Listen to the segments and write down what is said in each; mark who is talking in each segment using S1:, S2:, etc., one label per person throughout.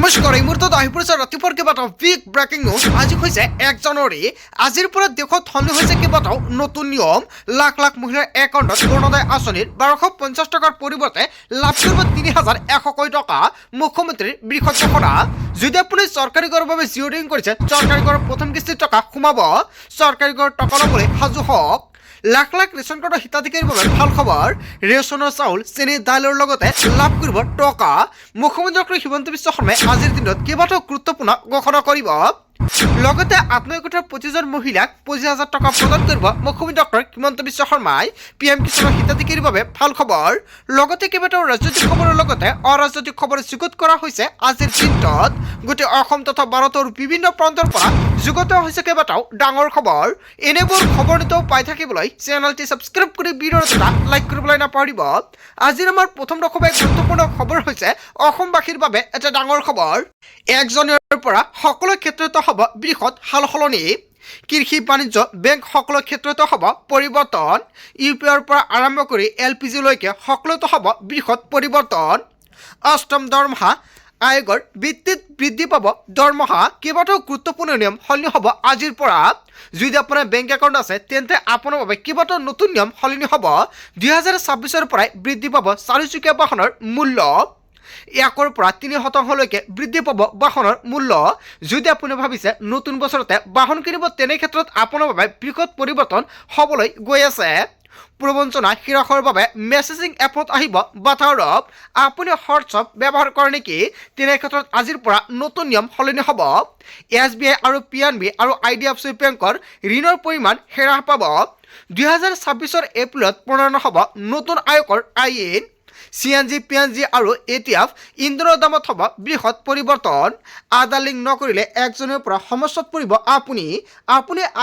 S1: নমস্কাৰ এই মুহূৰ্তত আহি পৰিছে ৰাতিপুৱাৰ কেইবাটাও বিগ ব্ৰেকিং নিউজ। আজি হৈছে 1 জানুৱাৰী। আজিৰ পৰা দেশত সলনি হৈছে কেইবাটাও নতুন নিয়ম। লাখ লাখ মহিলাৰ একাউণ্টত অৰুণোদয় আঁচনিৰ 1250 টকাৰ পৰিৱৰ্তে লাভ কৰিব 3100 টকা। মুখ্যমন্ত্ৰীৰ বৃহৎ ঘোষণা। যদি আপুনি চৰকাৰী ঘৰৰ বাবে জিঅ'ৰিং কৰিছে, চৰকাৰী ঘৰৰ প্ৰথম কিস্তিৰ টকা সোমাব। চৰকাৰী ঘৰৰ টকা ল'বলৈ সাজু হওক। লাখ লাখ ৰেচন কাৰ্ডৰ হিতাধিকাৰীৰ বাবে ভাল খবৰ। ৰেচনৰ চাউল, চেনি, দাইলৰ লগতে লাভ কৰিব টকা। মুখ্যমন্ত্ৰী ডক্টৰ হিমন্ত বিশ্ব শৰ্মাই আজিৰ দিনত কেইবাটাও গুৰুত্বপূৰ্ণ ঘোষণা কৰিব। লগতে আত্মসহায়ক প্ৰতিজন মহিলাক 25,000 টকা প্ৰদান কৰিব মুখ্যমন্ত্ৰী ডক্টৰ হিমন্ত বিশ্ব শৰ্মাই। PM কিষাণৰ হিতাধিকাৰীৰ বাবে ভাল খবৰ। লগতে কেইবাটাও ৰাজনৈতিক খবৰৰ লগতে অৰাজনৈতিক খবৰ যুগুত কৰা হৈছে আজিৰ দিনটোত। গোটেই অসম তথা ভাৰতৰ বিভিন্ন প্ৰান্তৰ পৰা যুগুত হৈছে কেইবাটাও ডাঙৰ খবৰ। এনেবোৰ খবৰ নিতৌ পাই থাকিবলৈ চেনেলটি ছাবস্ক্ৰাইব কৰি ভিডিঅ'টো এটা লাইক কৰিবলৈ নাপাহৰিব। আজিৰ আমাৰ প্ৰথম দশমীয়া গুৰুত্বপূৰ্ণ খবৰ হৈছে অসমবাসীৰ বাবে এটা ডাঙৰ খবৰ। 1 জানুৱাৰীৰ পৰা সকলো ক্ষেত্ৰতে হ'ব বৃহৎ সালসলনি। কৃষি, বাণিজ্য, বেংক সকলো ক্ষেত্ৰতে হ'ব পৰিৱৰ্তন। UPIৰ পৰা আৰম্ভ কৰি LPGলৈকে সকলোতে হ'ব বৃহৎ পৰিৱৰ্তন। অষ্টম দৰমহা আয়োগৰ ভিত্তিত বৃদ্ধি পাব দৰমহা। কেইবাটাও গুৰুত্বপূৰ্ণ নিয়ম সলনি হ'ব আজিৰ পৰা। যদি আপোনাৰ বেংক একাউণ্ট আছে তেন্তে আপোনাৰ বাবে কেইবাটাও নতুন নিয়ম সলনি হ'ব। 2026 পৰাই বৃদ্ধি পাব চাৰিচকীয়া বাহনৰ মূল্য। 1ৰ পৰা 3% বৃদ্ধি পাব বাহনৰ মূল্য। যদি আপুনি ভাবিছে নতুন বছৰতে বাহন কিনিব, তেনে ক্ষেত্ৰত আপোনাৰ বাবে বৃহৎ পৰিৱৰ্তন হ'বলৈ গৈ আছে। প্ৰবঞ্চনা হ্ৰাসৰ বাবে মেছেজিং এপত আহিব বাধা। আপুনি হোৱাটছআপ ব্যৱহাৰ কৰে নেকি? তেনে ক্ষেত্ৰত আজিৰ পৰা নতুন নিয়ম সলনি হ'ব। SBI আৰু PNB আৰু IDFC বেংকৰ ঋণৰ পৰিমাণ হ্ৰাস পাব। 2026 এপ্ৰিলত প্ৰণয়ন হ'ব নতুন আয়কৰ আইন। CNG, PNG আৰু ETF ইন্ধনৰ দামত হ'ব বৃহৎ পৰিৱৰ্তন। আধাৰ লিংক নকৰিলে 1 জানুৱাৰীৰ পৰা সমস্যাত পৰিব আপুনি।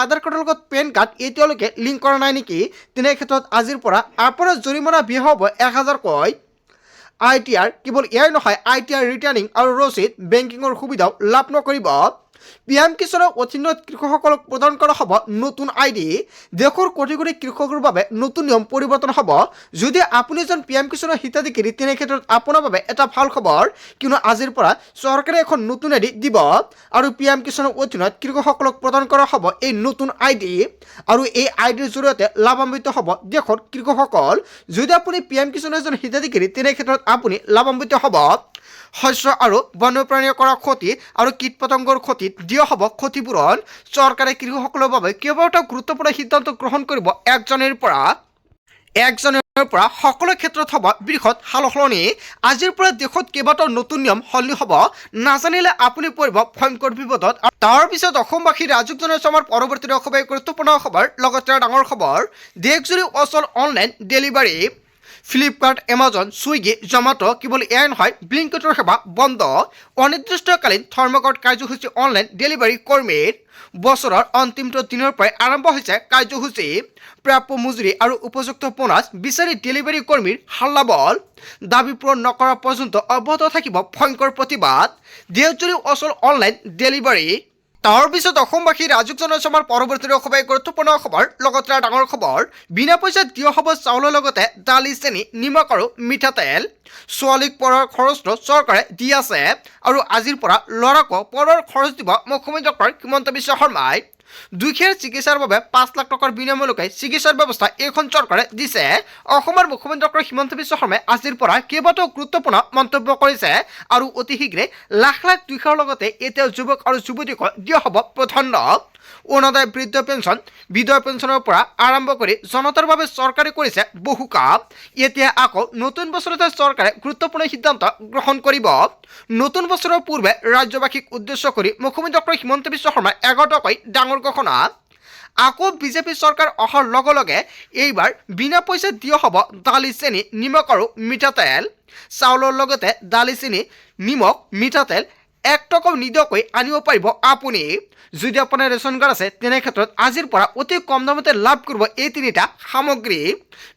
S1: আধাৰ কাৰ্ডৰ লগত পেন কাৰ্ড এতিয়ালৈকে লিংক কৰা নাই নেকি? তেনে ক্ষেত্ৰত আজিৰ পৰা আপোনাৰ জৰিমনা বিহা হ'ব 1000 কৈ। ITR কেৱল ইয়াৰ নহয়, ITR ৰিটাৰ্ণিং আৰু ৰচিদ বেংকিঙৰ সুবিধাও লাভ নকৰিব। PM কিষাণৰ অধীনত কৃষকসকলক প্ৰদান কৰা হ'ব নতুন ID। দেশৰ কোটি কোটি কৃষকৰ বাবে নতুন নিয়ম পৰিৱৰ্তন হ'ব। যদি আপুনি এজন PM কিষাণৰ হিতাধিকাৰী, তেনে ক্ষেত্ৰত আপোনাৰ বাবে এটা ভাল খবৰ, কিয়নো আজিৰ পৰা চৰকাৰে এখন নতুন ID দিব আৰু PM কিষাণৰ অধীনত কৃষকসকলক প্ৰদান কৰা হ'ব এই নতুন ID আৰু এই IDৰ জৰিয়তে লাভান্বিত হ'ব দেশৰ কৃষকসকল। যদি আপুনি PM কিষাণৰ এজন হিতাধিকাৰী, তেনে ক্ষেত্ৰত আপুনি লাভান্বিত হ'ব। শস্য আৰু বন্যপ্ৰাণীয়ে কৰা ক্ষতি আৰু কীট পতংগৰ ক্ষতিত দিয়া হ'ব ক্ষতিপূৰণ। চৰকাৰে কৃষকসকলৰ বাবে কেইবাটাও গুৰুত্বপূৰ্ণ সিদ্ধান্ত গ্ৰহণ কৰিব 1 জানুৱাৰীৰ পৰা। 1 জানুৱাৰীৰ পৰা সকলো ক্ষেত্ৰত হ'ব বৃহৎ সালসলনি। আজিৰ পৰা দেশত কেইবাটাও নতুন নিয়ম সলনি হ'ব। নাজানিলে আপুনি পৰিব ভয়ংকৰ বিপদত। তাৰ পিছত অসমবাসী ৰাজুক জনাইছে আমাৰ পৰৱৰ্তী অসমীয়া গুৰুত্বপূৰ্ণ খবৰ। লগতে ডাঙৰ খবৰ, দেশজুৰি অচল online delivery. Flipkart, Amazon, Swiggy, Zomato কেৱল এয়াই নহয়, ব্লিংকিটৰ সেৱা বন্ধ। অনিৰ্দিষ্টকালীন ধৰ্মঘট কাৰ্যসূচী অনলাইন ডেলিভাৰী কৰ্মীৰ। বছৰৰ অন্তিমটো দিনৰ পৰাই আৰম্ভ হৈছে কাৰ্যসূচী। প্ৰাপ্য মজুৰি আৰু উপযুক্ত বোনাছ বিচাৰি ডেলিভাৰী কৰ্মীৰ হাল্লাবল। দাবী পূৰণ নকৰা পৰ্যন্ত অব্যাহত থাকিব ভয়ংকৰ প্ৰতিবাদ। দেশজুৰি অচল অনলাইন ডেলিভাৰী। তাৰ পিছত অসমবাসী ৰাজুক জনাইছে আমাৰ পৰৱৰ্তী অসমীয়া গুৰুত্বপূৰ্ণ খবৰ। লগতে ডাঙৰ খবৰ, বিনা পইচাত দিয়া হ'ব চাউলৰ লগতে দালি, চেনি, নিমখ আৰু মিঠাতেল। ছোৱালীক পঢ়াৰ খৰচটো চৰকাৰে দি আছে আৰু আজিৰ পৰা ল'ৰাকো পঢ়াৰ খৰচ দিব মুখ্যমন্ত্ৰী ডক্টৰ হিমন্ত বিশ্ব শৰ্মাই। দুখীয়াৰ চিকিৎসাৰ বাবে 5 লাখ টকাৰ বিনামূলীয়াকৈ চিকিৎসাৰ ব্যৱস্থা এইখন চৰকাৰে দিছে। অসমৰ মুখ্যমন্ত্ৰী ডক্টৰ হিমন্ত বিশ্ব শৰ্মাই আজিৰ পৰা কেইবাটাও গুৰুত্বপূৰ্ণ মন্তব্য কৰিছে আৰু অতি শীঘ্ৰে লাখ লাখ দুখীয়াৰ লগতে এতিয়াও যুৱক আৰু যুৱতীক দিয়া হ'ব প্ৰাধান্য। অৰুণোদয়, বৃদ্ধ পেঞ্চন, বিধৱা পেঞ্চনৰ পৰা আৰম্ভ কৰি জনতাৰ বাবে চৰকাৰে কৰিছে বহু কাম। এতিয়া আকৌ নতুন বছৰতে চৰকাৰে গুৰুত্বপূৰ্ণ সিদ্ধান্ত গ্ৰহণ কৰিব। নতুন বছৰৰ পূৰ্বে ৰাজ্যবাসীক উদ্দেশ্য কৰি মুখ্যমন্ত্ৰী ডক্টৰ হিমন্ত বিশ্ব শৰ্মাই এগৰাকী ডাঙৰ ঘোষণা। আকৌ বিজেপি চৰকাৰ অহাৰ লগে লগে এইবাৰ বিনা পইচাত দিয়া হ'ব দালি, চেনি, নিমখ আৰু মিঠাতেল। চাউলৰ লগতে দালি, চেনি, নিমখ, মিঠাতেল 1 টকাও নিদিয়াকৈ আনিব পাৰিব আপুনি। যদি আপোনাৰ ৰেচন কাৰ্ড আছে, তেনে ক্ষেত্ৰত আজিৰ পৰা অতি কম দামতে লাভ কৰিব এই 3টা সামগ্ৰী।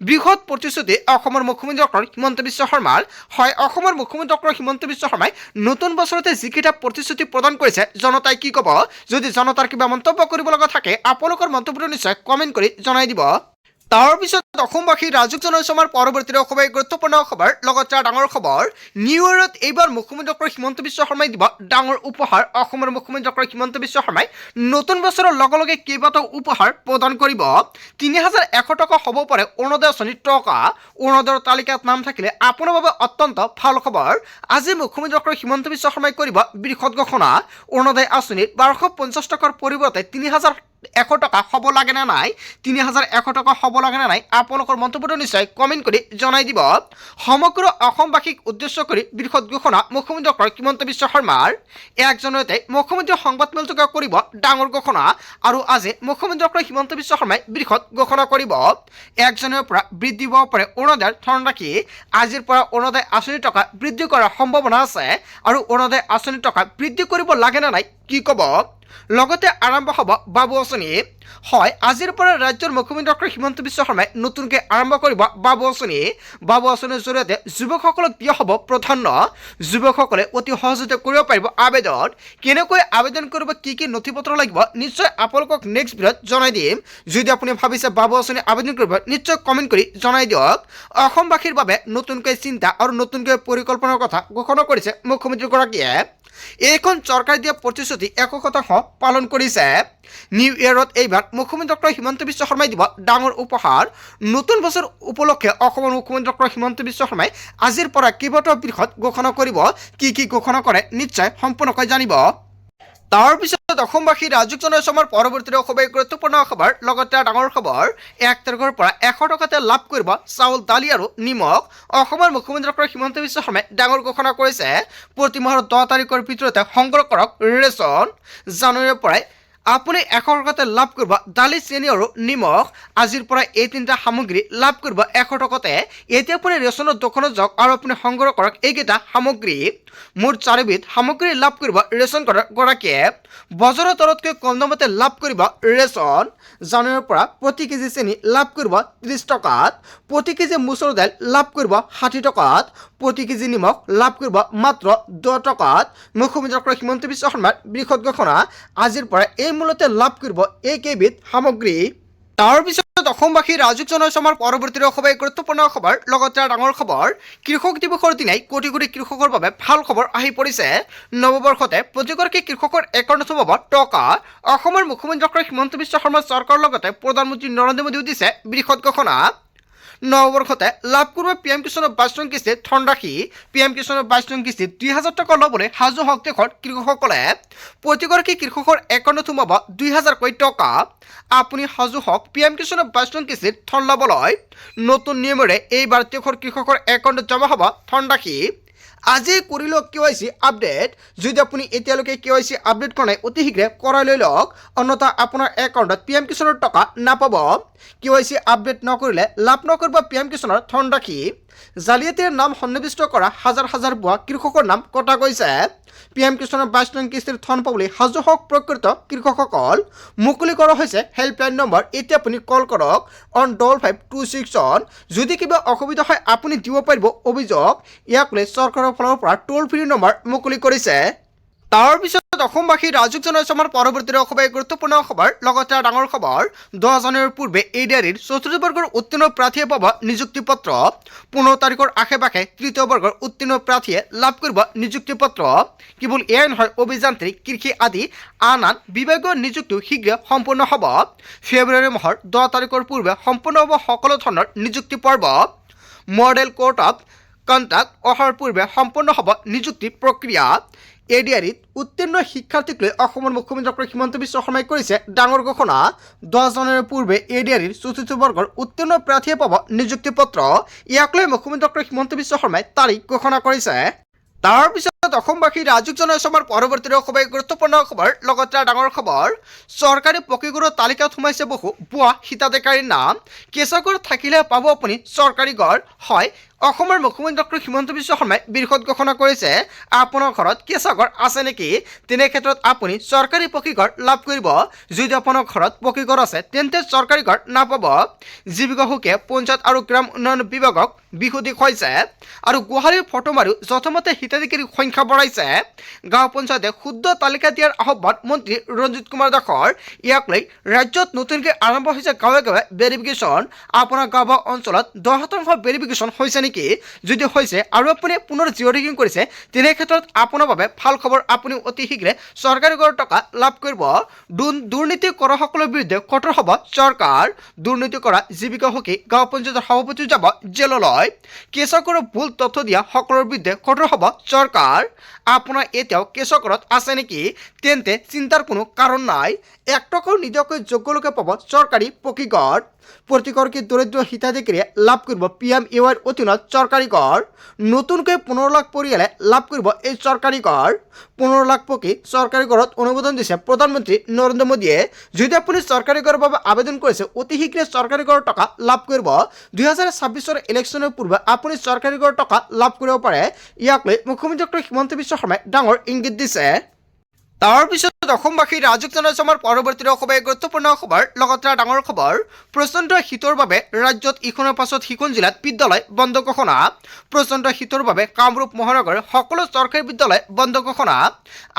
S1: বৃহৎ প্ৰতিশ্ৰুতি অসমৰ মুখ্যমন্ত্ৰী ডক্টৰ হিমন্ত বিশ্ব শৰ্মাৰ। হয়, অসমৰ মুখ্যমন্ত্ৰী ডক্টৰ হিমন্ত বিশ্ব শৰ্মাই নতুন বছৰতে যিকেইটা প্ৰতিশ্ৰুতি প্ৰদান কৰিছে, জনতাই কি ক'ব? যদি জনতাৰ কিবা মন্তব্য কৰিব লগা থাকে, আপোনালোকৰ মন্তব্যটো নিশ্চয় কমেণ্ট কৰি জনাই দিব। তাৰ পিছত অসমবাসী ৰাজুক জনাইছো আমাৰ পৰৱৰ্তী অসমীয়া গুৰুত্বপূৰ্ণ খবৰ লগতে ডাঙৰ খবৰ নিউ ইয়েৰত এইবাৰ মুখ্যমন্ত্ৰী ডক্টৰ হিমন্ত বিশ্ব শৰ্মাই দিব ডাঙৰ উপহাৰ অসমৰ মুখ্যমন্ত্ৰী ডক্টৰ হিমন্ত বিশ্ব শৰ্মাই নতুন বছৰৰ লগে লগে কেইবাটাও উপহাৰ প্ৰদান কৰিব ৩,১০০ টকা হ'ব পাৰে অৰুণোদয় আঁচনিৰ টকা অৰুণোদয়ৰ তালিকাত নাম থাকিলে আপোনাৰ বাবে অত্যন্ত ভাল খবৰ আজি মুখ্যমন্ত্ৰী ডক্টৰ হিমন্ত বিশ্ব শৰ্মাই কৰিব বৃহৎ ঘোষণা অৰুণোদয় আঁচনিৰ ১২৫০ টকাৰ পৰিৱৰ্তে ৩,১০০ টকা হ'ব লাগে না নাই ৩,১০০ টকা হ'ব লাগে না নাই আপোনালোকৰ মন্তব্যটো নিশ্চয় কমেণ্ট কৰি জনাই দিব সমগ্ৰ অসমবাসীক উদ্দেশ্য কৰি বৃহৎ ঘোষণা মুখ্যমন্ত্ৰী ডক্টৰ হিমন্ত বিশ্ব শৰ্মাৰ ১ জানুৱাৰীতে মুখ্যমন্ত্ৰী সংবাদমেলযোগে কৰিব ডাঙৰ ঘোষণা আৰু আজি মুখ্যমন্ত্ৰী ডক্টৰ হিমন্ত বিশ্ব শৰ্মাই বৃহৎ ঘোষণা কৰিব ১ জানুৱাৰীৰ পৰা বৃদ্ধি হ'ব পাৰে অৰুণোদয়ৰ ধনৰাশি আজিৰ পৰা অৰুণোদয় আঁচনিৰ টকা বৃদ্ধি কৰাৰ সম্ভাৱনা আছে আৰু অৰুণোদয় আঁচনিৰ টকা বৃদ্ধি কৰিব লাগে না নাই কি ক'ব লগতে আৰম্ভ হ'ব বাবু আঁচনি হয় আজিৰ পৰা ৰাজ্যৰ মুখ্যমন্ত্ৰী ডক্টৰ হিমন্ত বিশ্ব শৰ্মাই নতুনকৈ আৰম্ভ কৰিব বাবু আঁচনিৰ জৰিয়তে যুৱকসকলক দিয়া হ'ব প্ৰাধান্য যুৱকসকলে অতি সহজতে কৰিব পাৰিব আবেদন কেনেকৈ আবেদন কৰিব কি নথি পত্ৰ লাগিব নিশ্চয় আপোনালোকক নেক্সট ভিডিঅ'ত জনাই দিম যদি আপুনি ভাবিছে বাবু আঁচনি আবেদন কৰিব নিশ্চয় কমেণ্ট কৰি জনাই দিয়ক অসমবাসীৰ বাবে নতুনকৈ চিন্তা আৰু নতুনকৈ পৰিকল্পনাৰ কথা ঘোষণা কৰিছে মুখ্যমন্ত্ৰীগৰাকীয়ে এইখন চৰকাৰে দিয়া প্ৰতিশ্ৰুতি ১০০% পালন কৰিছে নিউ ইয়েৰত এইবাৰ মুখ্যমন্ত্ৰী ডক্টৰ হিমন্ত বিশ্ব শৰ্মাই দিব ডাঙৰ উপহাৰ নতুন বছৰ উপলক্ষে অসমৰ মুখ্যমন্ত্ৰী ডক্টৰ হিমন্ত বিশ্ব শৰ্মাই আজিৰ পৰা কেইবাটাও বৃহৎ ঘোষণা কৰিব কি ঘোষণা কৰে নিশ্চয় সম্পূৰ্ণকৈ জানিব তাৰ পিছত অসমবাসী ৰাজুক জনাইছো আমাৰ পৰৱৰ্তী অসমীয়া গুৰুত্বপূৰ্ণ খবৰ লগতে ডাঙৰ খবৰ ১ তাৰিখৰ পৰা ১০০ টকাতে লাভ কৰিব চাউল দালি আৰু নিমখ অসমৰ মুখ্যমন্ত্ৰী ডক্টৰ হিমন্ত বিশ্ব শৰ্মাই ডাঙৰ ঘোষণা কৰিছে প্ৰতি মাহৰ ১০ তাৰিখৰ ভিতৰতে সংগ্ৰহ কৰক ৰেচন জানুৱাৰীৰ পৰাই আপুনি ১০০ টকাতে লাভ কৰিব দালি চেনি আৰু নিমখ আজিৰ পৰা এই তিনিটা সামগ্ৰী লাভ কৰিব ১০০ টকাতে এতিয়া আপুনি ৰেচনৰ দোকানত যাওক আৰু আপুনি সংগ্ৰহ কৰক এইকেইটা সামগ্ৰী মুঠ ৪বিধ সামগ্ৰী লাভ কৰিব ৰেচন গৰাকীয়ে বজাৰৰ দৰতকৈ কম দামতে লাভ কৰিব ৰেচন জানুৱাৰীৰ পৰা প্ৰতি কেজি চেনি লাভ কৰিব ৩০ টকাত প্ৰতি কেজি মচুৰ দাইল লাভ কৰিব ৬০ টকাত প্ৰতি কেজি নিমখ লাভ কৰিব মাত্ৰ ১০ টকাত মুখ্যমন্ত্ৰী ডক্টৰ হিমন্ত বিশ্ব শৰ্মাৰ বৃহৎ ঘোষণা আজিৰ পৰা এই মূল্যতে লাভ কৰিব এইকেইবিধ সামগ্ৰী তাৰ পিছত অসমবাসী ৰাজুক জনাইছো আমাৰ পৰৱৰ্তী অসমীয়া গুৰুত্বপূৰ্ণ খবৰ লগতে ডাঙৰ খবৰ কৃষক দিৱসৰ দিনাই কোটি কোটি কৃষকৰ বাবে ভাল খবৰ আহি পৰিছে নৱবৰ্ষতে প্ৰতিগৰাকী কৃষকৰ একাউণ্টত সোমাব টকা অসমৰ মুখ্যমন্ত্ৰী ডক্টৰ হিমন্ত বিশ্ব শৰ্মা চৰকাৰৰ লগতে প্ৰধানমন্ত্ৰী নৰেন্দ্ৰ মোদীও দিছে বৃহৎ ঘোষণা নৱবৰ্ষতে লাভ কৰিব পিএম কিষাণৰ ২২ নং কিস্তিৰ ধনৰাশি পিএম কিষাণৰ ২২ নং কিস্তিত ২,০০০ টকা ল'বলৈ সাজু হওক দেশৰ কৃষকসকলে প্ৰতিগৰাকী কৃষকৰ একাউণ্টত সোমাব ২,০০০কৈ টকা আপুনি সাজু হওক পিএম কিষাণৰ ২২ নং কিস্তিৰ ধন ল'বলৈ নতুন নিয়মেৰে এইবাৰ দেশৰ কৃষকৰ একাউণ্টত জমা হ'ব ধনৰাশি আজি কৰিলো KYC আপডেট যদি আপুনি এতিয়ালৈকে KYC আপডেট কৰা নাই অতি শীঘ্ৰে কৰাই লৈ লওক অন্যথা আপোনাৰ একাউণ্টত পিএম কিষাণৰ টকা নাপাব KYC আপডেট নকৰিলে লাভ নকৰিব পিএম কিষাণৰ ধনৰাশি জালিয়াতিৰ নাম সন্নিৱিষ্ট কৰা হাজাৰ হাজাৰ ভুৱা কৃষকৰ নাম কটা গৈছে পিএম কিষাণৰ ২২ নং কিস্তিৰ ধন পাবলৈ সাজু হওক প্ৰকৃত কৃষকসকল মুকলি কৰা হৈছে হেল্পলাইন নম্বৰ এতিয়া আপুনি কল কৰক অন 5526 যদি কিবা অসুবিধা হয় আপুনি দিব পাৰিব অভিযোগ ইয়াক লৈ চৰকাৰৰ ফালৰ পৰা টোল ফ্ৰী নম্বৰ মুকলি কৰিছে তাৰ পিছত অসমবাসী ৰাজুক জনাইছো আমাৰ পৰৱৰ্তী অসমীয়া গুৰুত্বপূৰ্ণ খবৰ লগতে ডাঙৰ খবৰ ১০ জানুৱাৰীৰ পূৰ্বে এই ডেয়াৰীৰ চতুৰ্থ বৰ্গৰ উত্তীৰ্ণ প্ৰাৰ্থীয়ে পাব নিযুক্তি পত্ৰ ১৫ তাৰিখৰ আশে পাশে তৃতীয় বৰ্গৰ উত্তীৰ্ণ প্ৰাৰ্থীয়ে লাভ কৰিব নিযুক্তি পত্ৰ কেৱল এয়াই নহয় অভিযান্ত্ৰিক কৃষি আদি আন বিভাগীয় নিযুক্তিও শীঘ্ৰে সম্পূৰ্ণ হ'ব ফেব্ৰুৱাৰী মাহৰ ১০ তাৰিখৰ পূৰ্বে সম্পূৰ্ণ হ'ব সকলো ধৰণৰ নিযুক্তি পৰ্ব মডেল কোৰ্ট অফ কণ্টাক্ট অহাৰ পূৰ্বে সম্পূৰ্ণ হ'ব নিযুক্তি প্ৰক্ৰিয়া এডিআৰিত উত্তীৰ্ণ শিক্ষাৰ্থীক লৈ অসমৰ মুখ্যমন্ত্ৰী ডক্টৰ হিমন্ত বিশ্ব শৰ্মাই কৰিছে ডাঙৰ ঘোষণা ১০ জানুৱাৰীৰ পূৰ্বে এডিআৰিৰ চতুৰ্থ বৰ্গৰ উত্তীৰ্ণ প্ৰাৰ্থীয়ে পাব নিযুক্তি পত্ৰ ইয়াক লৈ মুখ্যমন্ত্ৰী ডক্টৰ হিমন্ত বিশ্ব শৰ্মাই তাৰিখ ঘোষণা কৰিছে তাৰ পিছত অসমবাসী ৰাজুক জনাইছো আমাৰ পৰৱৰ্তী অসমীয়া গুৰুত্বপূৰ্ণ খবৰ লগতে ডাঙৰ খবৰ চৰকাৰী পকীঘৰৰ তালিকাত সোমাইছে বহু ভুৱা হিতাধিকাৰীৰ নাম কেঁচা ঘৰ থাকিলে পাব আপুনি চৰকাৰী ঘৰ হয় অসমৰ মুখ্যমন্ত্ৰী ডক্টৰ হিমন্ত বিশ্ব শৰ্মাই বৃহৎ ঘোষণা কৰিছে আপোনাৰ ঘৰত কেঁচা ঘৰ আছে নেকি তেনে ক্ষেত্ৰত আপুনি চৰকাৰী পকীঘৰ লাভ কৰিব যদি আপোনাৰ ঘৰত পকীঘৰ আছে তেন্তে চৰকাৰী ঘৰ নাপাব জীৱিকা সুখে পঞ্চায়ত আৰু গ্ৰাম উন্নয়ন বিভাগক বিহুদি হৈছে আৰু গুৱাহাটীৰ ফটো মাৰি যথমতে হিতাধিকাৰীৰ সংখ্যা সংখ্যা বঢ়াইছে গাঁও পঞ্চায়তে শুদ্ধ তালিকা দিয়াৰ আহ্বান মন্ত্ৰী ৰঞ্জিত কুমাৰ দাসৰ ইয়াক লৈ ৰাজ্যত নতুনকৈ আৰম্ভ হৈছে গাঁৱে গাঁৱে ভেৰিফিকেশ্যন আপোনাৰ গাঁও বা অঞ্চলত 10% ভেৰিফিকেশ্যন হৈছে নেকি যদি হৈছে আৰু আপুনি পুনৰ জিঅ' টেগিং কৰিছে তেনে ক্ষেত্ৰত আপোনাৰ বাবে ভাল খবৰ আপুনি অতি শীঘ্ৰে চৰকাৰী কৰৰ টকা লাভ কৰিব দুৰ্নীতি কৰা সকলৰ বিৰুদ্ধে কঠোৰ হ'ব চৰকাৰ দুৰ্নীতি কৰা জীৱিকা সখী গাঁও পঞ্চায়তৰ সভাপতি যাব জেললৈ কৃষকৰ ভুল তথ্য দিয়া সকলৰ বিৰুদ্ধে কঠোৰ হ'ব চৰকাৰ আপোনাৰ এতিয়াও কৃষকৰত আছে নেকি তেন্তে চিন্তাৰ কোনো কাৰণ নাই 1 টকাও নিদিয়াকৈ যোগ্য লোকে পাব চৰকাৰী পকীঘৰ প্ৰতিগৰাকী দৰিদ্ৰ হিতাধিকাৰীয়ে লাভ কৰিব PMAYৰ অধীনত চৰকাৰী ঘৰ নতুনকৈ 15 লাখ পৰিয়ালে লাভ কৰিব এই চৰকাৰী ঘৰ 15 লাখ পকী চৰকাৰী ঘৰত অনুমোদন দিছে প্ৰধানমন্ত্ৰী নৰেন্দ্ৰ মোদীয়ে যদি আপুনি চৰকাৰী ঘৰৰ বাবে আবেদন কৰিছে অতি শীঘ্ৰে চৰকাৰী ঘৰৰ টকা লাভ কৰিব 2026 ইলেকশ্যনৰ পূৰ্বে আপুনি চৰকাৰী ঘৰৰ টকা লাভ কৰিব পাৰে ইয়াক লৈ মুখ্যমন্ত্ৰী ডক্টৰ হিমন্ত বিশ্ব শৰ্মাই ডাঙৰ ইংগিত দিছে তাৰ পিছত অসমবাসী ৰাজুক জনসমাৰ পৰৱৰ্তী অসমে গুৰুত্বপূৰ্ণ খবৰ লগতে ডাঙৰ খবৰ প্ৰচণ্ড শীতৰ বাবে ৰাজ্যত ইখনৰ পাছত সিখন জিলাত বিদ্যালয় বন্ধ ঘোষণা প্ৰচণ্ড শীতৰ বাবে কামৰূপ মহানগৰৰ সকলো চৰকাৰী বিদ্যালয় বন্ধ ঘোষণা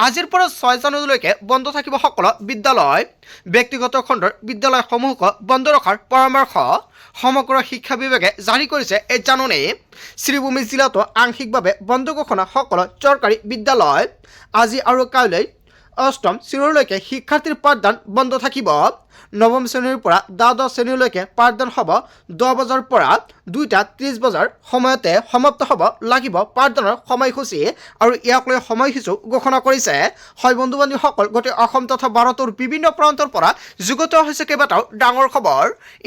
S1: আজিৰ পৰা 6 জানুৱাৰীলৈকে বন্ধ থাকিব সকলো বিদ্যালয় ব্যক্তিগত খণ্ডৰ বিদ্যালয়সমূহক বন্ধ ৰখাৰ পৰামৰ্শ সমগ্ৰ শিক্ষা বিভাগে জাৰি কৰিছে এই জাননী শ্ৰীভূমি জিলাতো আংশিকভাৱে বন্ধ ঘোষণা সকলো চৰকাৰী বিদ্যালয় আজি আৰু কাইলৈ অষ্টম শ্ৰেণীলৈকে শিক্ষাৰ্থীৰ পাঠদান বন্ধ থাকিব নৱম শ্ৰেণীৰ পৰা দ্বাদশ শ্ৰেণীলৈকে পাঠদান হ'ব 10 বজাৰ পৰা 2:30 বজাৰ সময়তে সমাপ্ত হ'ব লাগিব পাঠদানৰ সময়সূচী আৰু ইয়াক লৈ সময়সূচী ঘোষণা কৰিছে হয় বন্ধু বান্ধৱীসকল গোটেই অসম তথা ভাৰতৰ বিভিন্ন প্ৰান্তৰ পৰা যুগত হৈছে কেইবাটাও ডাঙৰ খবৰ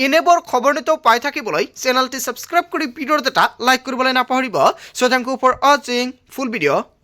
S1: এনেবোৰ খবৰ নিতৌ পাই থাকিবলৈ চেনেলটি ছাবস্ক্ৰাইব কৰি ভিডিঅ'ত এটা লাইক কৰিবলৈ নাপাহৰিব সো থ্যাংক ইউ ফৰ ৱাচিং ফুল ভিডিঅ'